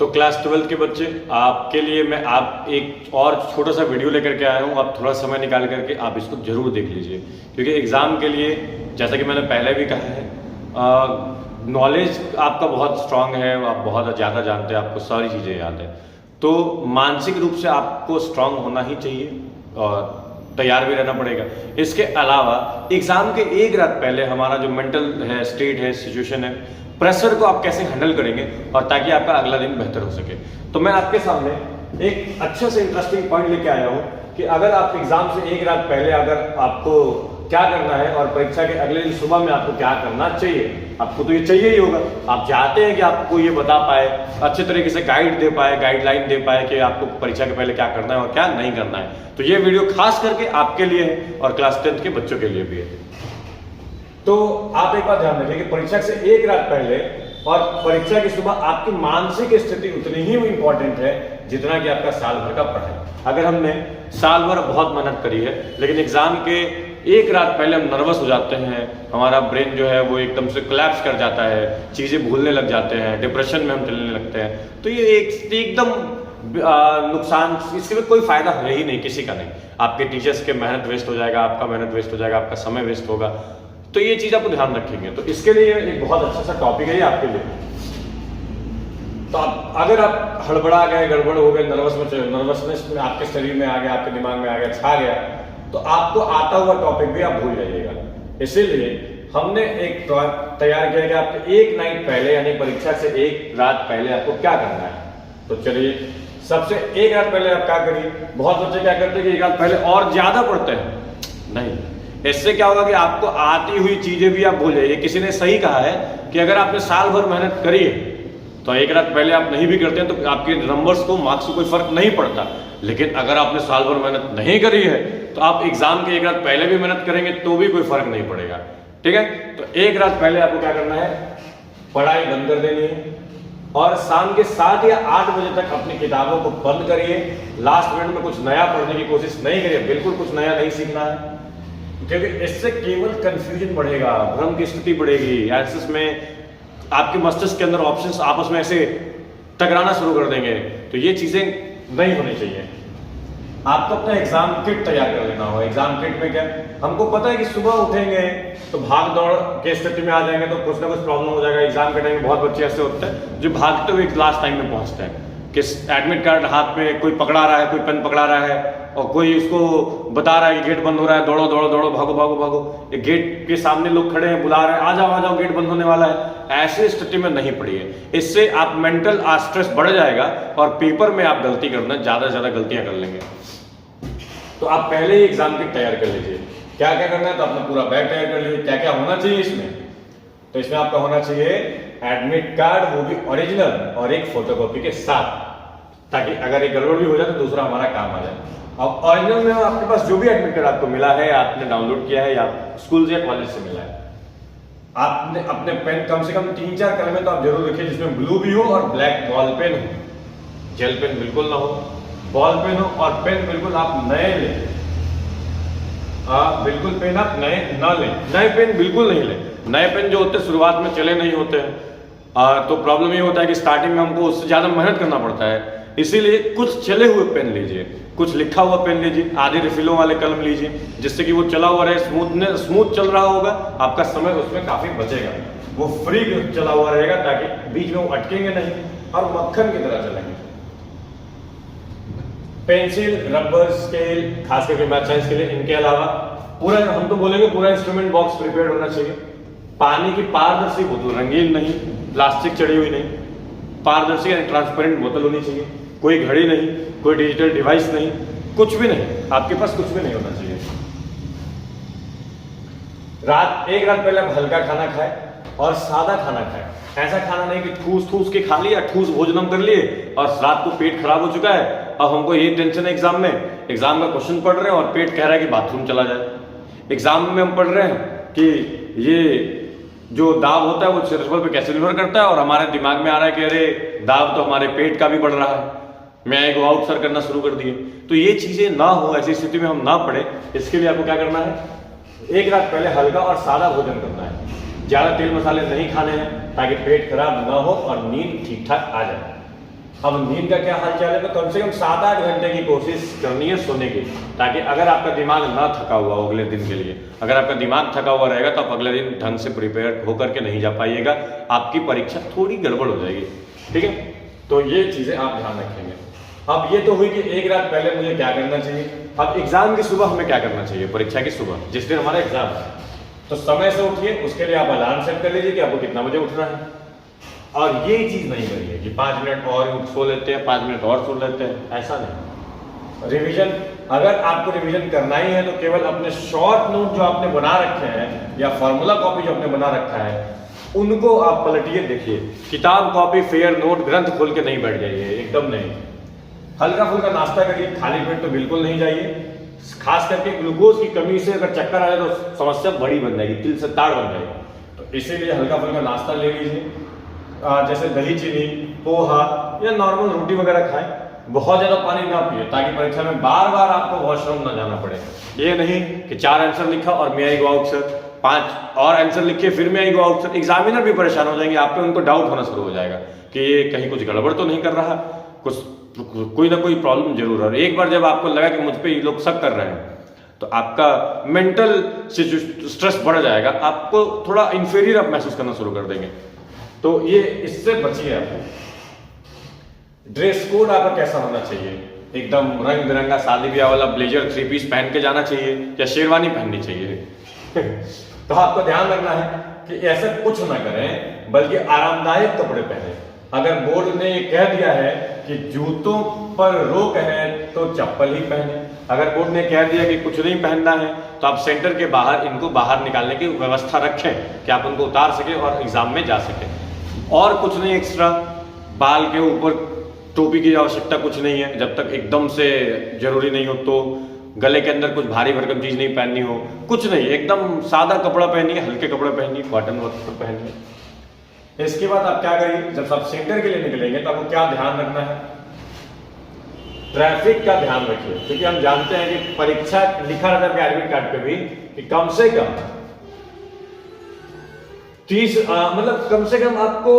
तो class 12th के बच्चे, आपके लिए मैं आप एक और छोटा सा वीडियो लेकर के आया हूँ। आप थोड़ा समय निकाल करके आप इसको जरूर देख लीजिए, क्योंकि एग्ज़ाम के लिए, जैसा कि मैंने पहले भी कहा है, नॉलेज आपका बहुत स्ट्रांग है, आप बहुत ज़्यादा जानते हैं, आपको सारी चीज़ें याद है, तो मानसिक रूप से आपको स्ट्रांग होना ही चाहिए और तैयार भी रहना पड़ेगा। इसके अलावा एग्ज़ाम के एक रात पहले हमारा जो मेंटल है, स्टेट है, सिचुएशन है, प्रेशर को आप कैसे हैंडल करेंगे और ताकि आपका अगला दिन बेहतर हो सके। तो मैं आपके सामने एक अच्छा से इंटरेस्टिंग पॉइंट लेके आया हूँ कि अगर आप एग्जाम से एक रात पहले अगर आपको क्या करना है और परीक्षा के अगले दिन सुबह में आपको क्या करना चाहिए, आपको तो ये चाहिए ही होगा। आप चाहते हैं कि आपको ये बता पाए, अच्छे तरीके से गाइड दे पाए, गाइडलाइन दे पाए कि आपको परीक्षा के पहले क्या करना है और क्या नहीं करना है। तो ये वीडियो खास करके आपके लिए है और क्लास 10th के बच्चों के लिए भी है। तो आप एक बात ध्यान रखिए कि परीक्षा से एक रात पहले और परीक्षा की सुबह आपकी मानसिक स्थिति उतनी ही इंपॉर्टेंट है जितना कि आपका साल भर का पढ़ाई। अगर हमने साल भर बहुत मेहनत करी है लेकिन एग्जाम के एक रात पहले हम नर्वस हो जाते हैं, हमारा ब्रेन जो है वो एकदम से कोलैप्स कर जाता है, चीज़ें भूलने लग जाते हैं, डिप्रेशन में हम चलने लगते हैं, तो ये एकदम नुकसान, इसके कोई फायदा है ही नहीं, किसी का नहीं। आपके टीचर्स के मेहनत वेस्ट हो जाएगा, आपका मेहनत वेस्ट हो जाएगा, आपका समय वेस्ट होगा। तो ये चीज़ आपको ध्यान रखेंगे। तो इसके लिए एक बहुत अच्छा सा टॉपिक है ये आपके लिए। तो अगर आप हड़बड़ा गए, गड़बड़ हो गए, नर्वसनेस में आपके शरीर में आ गया, आपके दिमाग में आ गया, छा गया, तो आपको आता हुआ टॉपिक भी आप भूल जाइएगा। इसीलिए हमने एक तैयार किया कि आपको एक नाइट पहले यानी परीक्षा से एक रात पहले आपको क्या करना है। तो चलिए, सबसे एक रात पहले आप क्या करिए। बहुत बच्चे क्या करते हैं कि एक रात पहले और ज्यादा पढ़ते हैं। नहीं, इससे क्या होगा कि आपको आती हुई चीजें भी आप भूल जाइए। किसी ने सही कहा है कि अगर आपने साल भर मेहनत करी है तो एक रात पहले आप नहीं भी करते हैं तो आपके नंबर्स को, मार्क्स को कोई फर्क नहीं पड़ता। लेकिन अगर आपने साल भर मेहनत नहीं करी है तो आप एग्जाम के एक रात पहले भी मेहनत करेंगे तो भी कोई फर्क नहीं पड़ेगा। ठीक है, तो एक रात पहले आपको क्या करना है, पढ़ाई बंद कर देनी है और शाम के 7 या 8 बजे तक अपनी किताबों को बंद करिए। लास्ट मिनट में कुछ नया पढ़ने की कोशिश नहीं करिए, बिल्कुल कुछ नया नहीं सीखना है, क्योंकि इससे केवल कंफ्यूजन बढ़ेगा, भ्रम की स्थिति बढ़ेगी। आंसर्स में आपके मस्तिष्क के अंदर ऑप्शंस आपस में ऐसे टकराना शुरू कर देंगे। तो ये चीजें नहीं होनी चाहिए। आपको अपना एग्जाम किट तैयार कर लेना होगा। एग्जाम किट में क्या, हमको पता है कि सुबह उठेंगे तो भाग दौड़ के स्थिति में आ जाएंगे तो कुछ ना कुछ प्रॉब्लम हो जाएगा। एग्जाम के टाइम में बहुत बच्चे ऐसे होते हैं जो भागते हुए क्लास टाइम में पहुंचते हैं कि एडमिट कार्ड हाथ में कोई पकड़ा रहा है, कोई पेन पकड़ा रहा है और कोई उसको बता रहा है कि गेट बंद हो रहा है, दौड़ो दौड़ो दौड़ो, भागो भागो भागो। एक गेट के सामने लोग खड़े हैं, बुला रहे हैं, आ जाओ गेट बंद होने वाला है। ऐसी स्थिति में नहीं पढ़िए, इससे आप मेंटल स्ट्रेस बढ़ जाएगा और पेपर में आप गलती करना, ज्यादा से ज्यादा गलतियां कर लेंगे। तो आप पहले ही एग्जाम की तैयार कर लीजिए। क्या क्या करना है, तो अपना पूरा बैग तैयार कर लीजिए। क्या क्या होना चाहिए इसमें, तो इसमें आपका होना चाहिए एडमिट कार्ड, वो भी ओरिजिनल और एक फोटोकॉपी के साथ, ताकि अगर एक गड़बड़ भी हो जाए तो दूसरा हमारा काम आ जाए। अब ओरिजिनल में आपके पास जो भी एडमिट कार्ड आपको मिला है, आपने डाउनलोड किया है या स्कूल से या कॉलेज से मिला है, आपने अपने पेन कम से कम 3-4 कलमें तो आप जरूर रखिए जिसमें ब्लू भी हो और ब्लैक बॉल पेन हो। जेल पेन बिल्कुल ना हो, बॉल पेन हो और पेन बिल्कुल आप नए लें। बिल्कुल पेन आप नए ना लें, नए पेन बिल्कुल नहीं लें। नए पेन जो होते हैं शुरुआत में चले नहीं होते हैं, तो प्रॉब्लम ये होता है कि स्टार्टिंग में हमको उससे ज्यादा मेहनत करना पड़ता है। इसीलिए कुछ चले हुए पेन लीजिए, कुछ लिखा हुआ पेन लीजिए, आधे रिफिलों वाले कलम लीजिए, जिससे कि वो चला हुआ रहे, स्मूथ चल रहा होगा, आपका समय उसमें काफी बचेगा, वो फ्री चला हुआ रहेगा, ताकि बीच में वो अटकेंगे नहीं और मक्खन की तरह चलेंगे। पेंसिल, रबर, स्केल, खास करके मैथ साइंस के लिए, इनके अलावा पूरा, हम तो बोलेंगे पूरा इंस्ट्रूमेंट बॉक्स प्रिपेयर्ड होना चाहिए। पानी की पारदर्शी बोतल, रंगीन नहीं, प्लास्टिक चढ़ी हुई नहीं, पारदर्शी यानी ट्रांसपेरेंट बोतल होनी चाहिए। कोई घड़ी नहीं, कोई डिजिटल डिवाइस नहीं, कुछ भी नहीं, आपके पास कुछ भी नहीं होना चाहिए। एक रात पहले आप हल्का खाना खाएं और सादा खाना खाएं। ऐसा खाना नहीं कि ठूस के खा लिया, ठूस भोजनम कर लिए और रात को पेट खराब हो चुका है, अब हमको ये टेंशन है एग्जाम में, एग्जाम का क्वेश्चन पढ़ रहे हैं और पेट कह रहा है कि बाथरूम चला जाए। एग्जाम में हम पढ़ रहे हैं कि ये जो दाब होता है वो सेरोटोनिन पे कैसे निर्भर करता है और हमारे दिमाग में आ रहा है कि अरे दाब तो हमारे पेट का भी बढ़ रहा है, मैं गो आउट सर करना शुरू कर दिए। तो ये चीजें ना हो, ऐसी स्थिति में हम ना पढ़े, इसके लिए आपको क्या करना है, एक रात पहले हल्का और सादा भोजन करना है। ज्यादा तेल मसाले नहीं खाने हैं ताकि पेट खराब ना हो और नींद ठीक ठाक आ जाए। अब नींद का क्या हाल चाल है, तो कम से कम 7-8 घंटे की कोशिश करनी है सोने की, ताकि अगर आपका दिमाग ना थका हुआ हो अगले दिन के लिए, अगर आपका दिमाग थका हुआ रहेगा तो आप अगले दिन ढंग से प्रिपेयर होकर के नहीं जा पाइएगा, आपकी परीक्षा थोड़ी गड़बड़ हो जाएगी। ठीक है, तो ये चीजें आप ध्यान रखेंगे। अब ये तो हुई कि एक रात पहले मुझे क्या करना चाहिए। अब एग्जाम की सुबह हमें क्या करना चाहिए, परीक्षा की सुबह जिस दिन हमारा एग्जाम है, तो समय से उठिए। उसके लिए आप अलार्म सेट कर लीजिए कि आपको कितना बजे उठना है, और ये चीज नहीं करिए कि 5 मिनट और सो लेते हैं, 5 मिनट और सो लेते हैं, ऐसा नहीं। रिवीजन, अगर आपको रिवीजन करना ही है तो केवल अपने शॉर्ट नोट जो आपने बना रखे हैं या फॉर्मूला कॉपी जो आपने बना रखा है उनको आप पलटिए, देखिए। किताब कॉपी फेयर नोट ग्रंथ खोल के नहीं बैठ जाइए, एकदम नहीं। हल्का फुल्का नाश्ता करिए, खाली पेट तो बिल्कुल नहीं जाइए। खास करके ग्लूकोज की कमी से अगर चक्कर आए तो समस्या बड़ी बन जाएगी, तिल से ताड़ बन जाएगी। तो इसीलिए हल्का फुल्का नाश्ता ले लीजिए, जैसे दही चीनी, पोहा या नॉर्मल रोटी वगैरह खाएं। बहुत ज्यादा पानी ना पिए ताकि परीक्षा में बार बार आपको वॉशरूम ना जाना पड़े। ये नहीं कि 4 आंसर लिखा और मे आई गो आउट सर, 5 और आंसर लिखे फिर मे आई गो आउट सर। एग्जामिनर भी परेशान हो जाएंगे, आप पे उनको डाउट होना शुरू हो जाएगा कि ये कहीं कुछ गड़बड़ तो नहीं कर रहा, कुछ कोई ना कोई प्रॉब्लम जरूर है। और एक बार जब आपको लगा कि मुझ पे ये लोग शक कर रहे हैं तो आपका मेंटल स्ट्रेस बढ़ जाएगा, आपको थोड़ा इंफीरियर आप महसूस करना शुरू कर देंगे। तो ये इससे बचिए। आपको ड्रेस कोड आपका कैसा होना चाहिए, एकदम रंग बिरंगा शादी ब्याह वाला ब्लेजर 3 पीस पहन के जाना चाहिए या शेरवानी पहननी चाहिए? तो आपको ध्यान रखना है कि ऐसा कुछ ना करें, बल्कि आरामदायक कपड़े पहने। अगर बोर्ड ने ये कह दिया है कि जूतों पर रोक है तो चप्पल ही पहने, अगर बोर्ड ने कह दिया कि कुछ नहीं पहनना है तो आप सेंटर के बाहर इनको बाहर निकालने की व्यवस्था रखें कि आप उनको उतार सके और एग्जाम में जा सके। और कुछ नहीं एक्स्ट्रा, बाल के ऊपर टोपी की आवश्यकता कुछ नहीं है जब तक एकदम से जरूरी नहीं हो। तो गले के अंदर कुछ भारी भरकम चीज नहीं पहननी हो, कुछ नहीं, एकदम सादा कपड़ा पहनिए, हल्के कपड़े पहनिए, कॉटन वस्त्र पहनिए। इसके बाद आप क्या करिए, जब आप सेंटर के लिए निकलेंगे तो आपको क्या ध्यान रखना है, ट्रैफिक का ध्यान रखिए। क्योंकि हम जानते हैं कि परीक्षा लिखा रहता है एडमिट कार्ड पे भी कि कम से कम 30 मतलब कम से कम आपको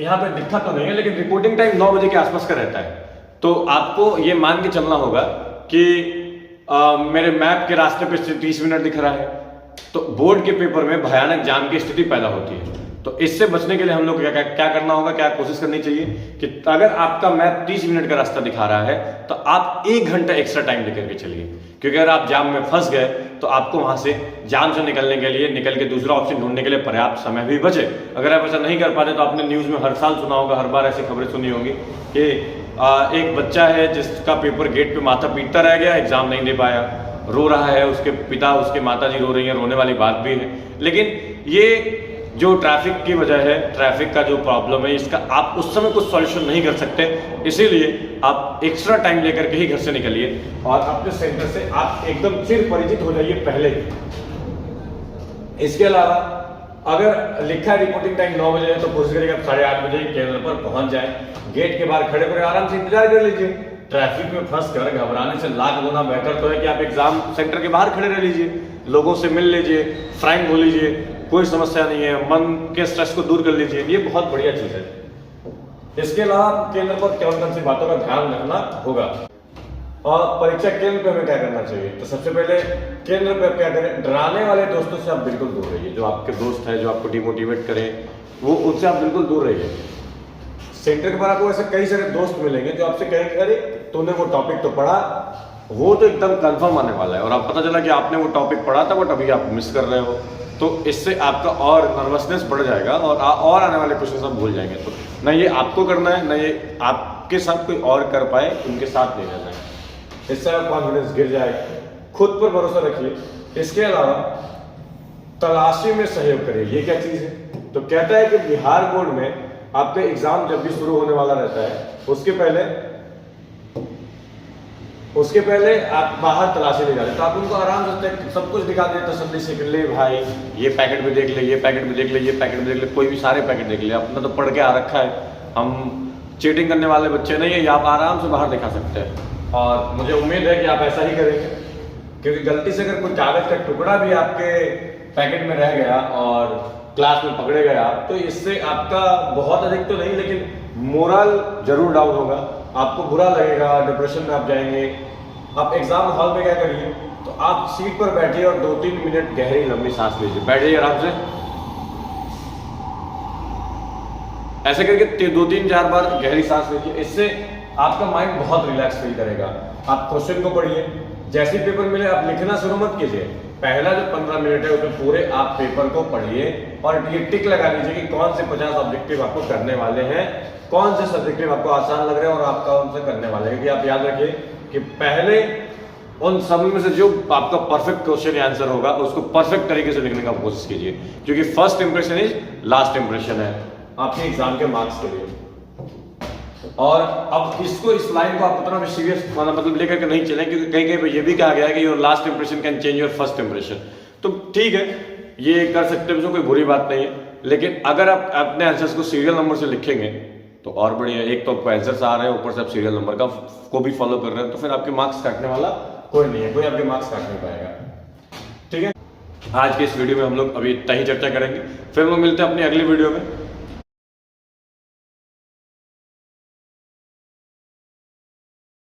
यहाँ पे दिखा तो नहीं है, लेकिन रिपोर्टिंग टाइम 9 बजे के आसपास का रहता है। तो आपको ये मान के चलना होगा कि मेरे मैप के रास्ते पे 30 मिनट दिख रहा है, तो बोर्ड के पेपर में भयानक जाम की स्थिति पैदा होती है। तो इससे बचने के लिए हम लोग क्या करना होगा, क्या कोशिश करनी चाहिए कि अगर आपका मैप 30 मिनट का रास्ता दिखा रहा है तो आप 1 घंटा एक्स्ट्रा टाइम लेकर के चलिए। क्योंकि अगर आप जाम में फंस गए तो आपको वहां से जाम से निकलने के लिए, निकल के दूसरा ऑप्शन ढूंढने के लिए पर्याप्त समय भी बचे। अगर आप ऐसा नहीं कर पाते तो आपने न्यूज में हर साल सुना होगा, हर बार ऐसी खबरें सुनी होंगी कि एक बच्चा है जिसका पेपर गेट पे माथा पीटता रह गया, एग्जाम नहीं दे पाया, रो रहा है, उसके पिता उसके माता जी रो रही है, रोने वाली बात भी है। लेकिन ये जो ट्रैफिक की वजह है, ट्रैफिक का जो प्रॉब्लम है, इसका आप उस समय कुछ सॉल्यूशन नहीं कर सकते, इसीलिए आप एक्स्ट्रा टाइम लेकर के ही घर से निकलिए और अपने सेंटर से आप एकदम चिर परिचित हो जाइए पहले। इसके अलावा अगर लिखा है रिपोर्टिंग टाइम 9 बजे है तो कोशिश करिएगा 8:30 बजे केंद्र पर पहुंच जाए। गेट के बाहर खड़े होकर आराम से इंतजार कर लीजिए। ट्रैफिक में फंस कर घबराने से लाख गुना बेहतर तो है कि आप एग्जाम सेंटर के बाहर खड़े रह लीजिए, लोगों से मिल लीजिए, फ्रैंक हो लीजिए, कोई समस्या नहीं है, मन के स्ट्रेस को दूर कर लीजिए, ये बहुत बढ़िया चीज है। इसके अलावा केंद्र पर कौन सी बातों का ध्यान रखना होगा और परीक्षा केंद्र पे हमें क्या करना चाहिए। तो सबसे पहले केंद्र पे क्या करें, डराने वाले दोस्तों से आप बिल्कुल दूर रहिए। जो आपके दोस्त है जो आपको डिमोटिवेट करें, वो उनसे आप बिल्कुल दूर रहिए। सेंटर के बाद आपको ऐसे कई सारे दोस्त मिलेंगे जो आपसे कहेंगे अरे तूने वो टॉपिक तो पढ़ा, वो तो एकदम कंफर्म आने वाला है, और आप पता चला कि आपने वो टॉपिक पढ़ा था बट अभी आप मिस कर रहे हो। तो इससे आपका और नर्वसनेस बढ़ जाएगा और आने वाले क्वेश्चन सब भूल जाएंगे। तो ना ये आपको करना है, ना ये आपके साथ कोई और कर पाए, उनके साथ नहीं रहना है। इससे आपका कॉन्फिडेंस गिर जाएगा। खुद पर भरोसा रखिए। इसके अलावा तलाशी में सहयोग करिए। ये क्या चीज है, तो कहता है कि बिहार बोर्ड में आपका एग्जाम जब भी शुरू होने वाला रहता है उसके पहले आप बाहर तलाशी ले जाते, तो आप उनको आराम से सब कुछ दिखा देते, तसल्ली से ले भाई ये पैकेट भी देख ले, ये पैकेट भी देख ले, ये पैकेट भी देख ले, कोई भी सारे पैकेट देख ले, अपना तो पढ़ के आ रखा है, हम चीटिंग करने वाले बच्चे नहीं है, ये आप आराम से बाहर दिखा सकते हैं। और मुझे उम्मीद है कि आप ऐसा ही करेंगे, क्योंकि गलती से अगर कोई कागज का टुकड़ा भी आपके पैकेट में रह गया और क्लास में पकड़े गया तो इससे आपका बहुत अधिक तो नहीं लेकिन मोरल जरूर डाउन होगा, आपको बुरा लगेगा, डिप्रेशन में आप जाएंगे। आप एग्जाम हॉल में क्या करिए, तो आप सीट पर बैठिए और 2-3 मिनट गहरी लंबी सांस लीजिए। बैठ जाइए आराम से, ऐसे करके 2-3-4 बार गहरी सांस लीजिए। इससे आपका माइंड बहुत रिलैक्स फील करेगा। आप क्वेश्चन को पढ़िए, जैसे ही पेपर मिले आप लिखना शुरू मत कीजिए। पहला जो 15 मिनट है उसमें पूरे आप पेपर को पढ़िए और ये टिक लगा लीजिए कि कौन से 50 ऑब्जेक्टिव आपको करने वाले हैं, कौन से सब्जेक्टिव आपको आसान लग रहे हैं और आप कौन से करने वाले हैं। क्योंकि आप याद रखिए कि पहले उन सब में से जो आपका परफेक्ट क्वेश्चन या आंसर होगा उसको परफेक्ट तरीके से लिखने का कोशिश कीजिए, क्योंकि first impression is last impression है आपके एग्जाम के मार्क्स के लिए। और अब इसको, इस लाइन को आप उतना भी सीरियस मतलब लेकर के नहीं चलें, क्योंकि कहीं कहीं पे ये भी कहा गया है कि your last impression can change your first impression. तो ठीक है, ये कर सकते हैं, कोई बुरी बात नहीं है, लेकिन अगर आप अपने आंसर्स को सीरियल नंबर से लिखेंगे तो और बढ़िया। एक तो आपको आंसर्स आ रहे हैं, ऊपर से आप सीरियल नंबर का को भी फॉलो कर रहे हैं, तो फिर आपके मार्क्स काटने वाला कोई नहीं है, कोई आपके मार्क्स काट नहीं पाएगा। ठीक है, आज के इस वीडियो में हम लोग अभी इतना ही चर्चा करेंगे, फिर हम लोग मिलते हैं अपनी अगली वीडियो में।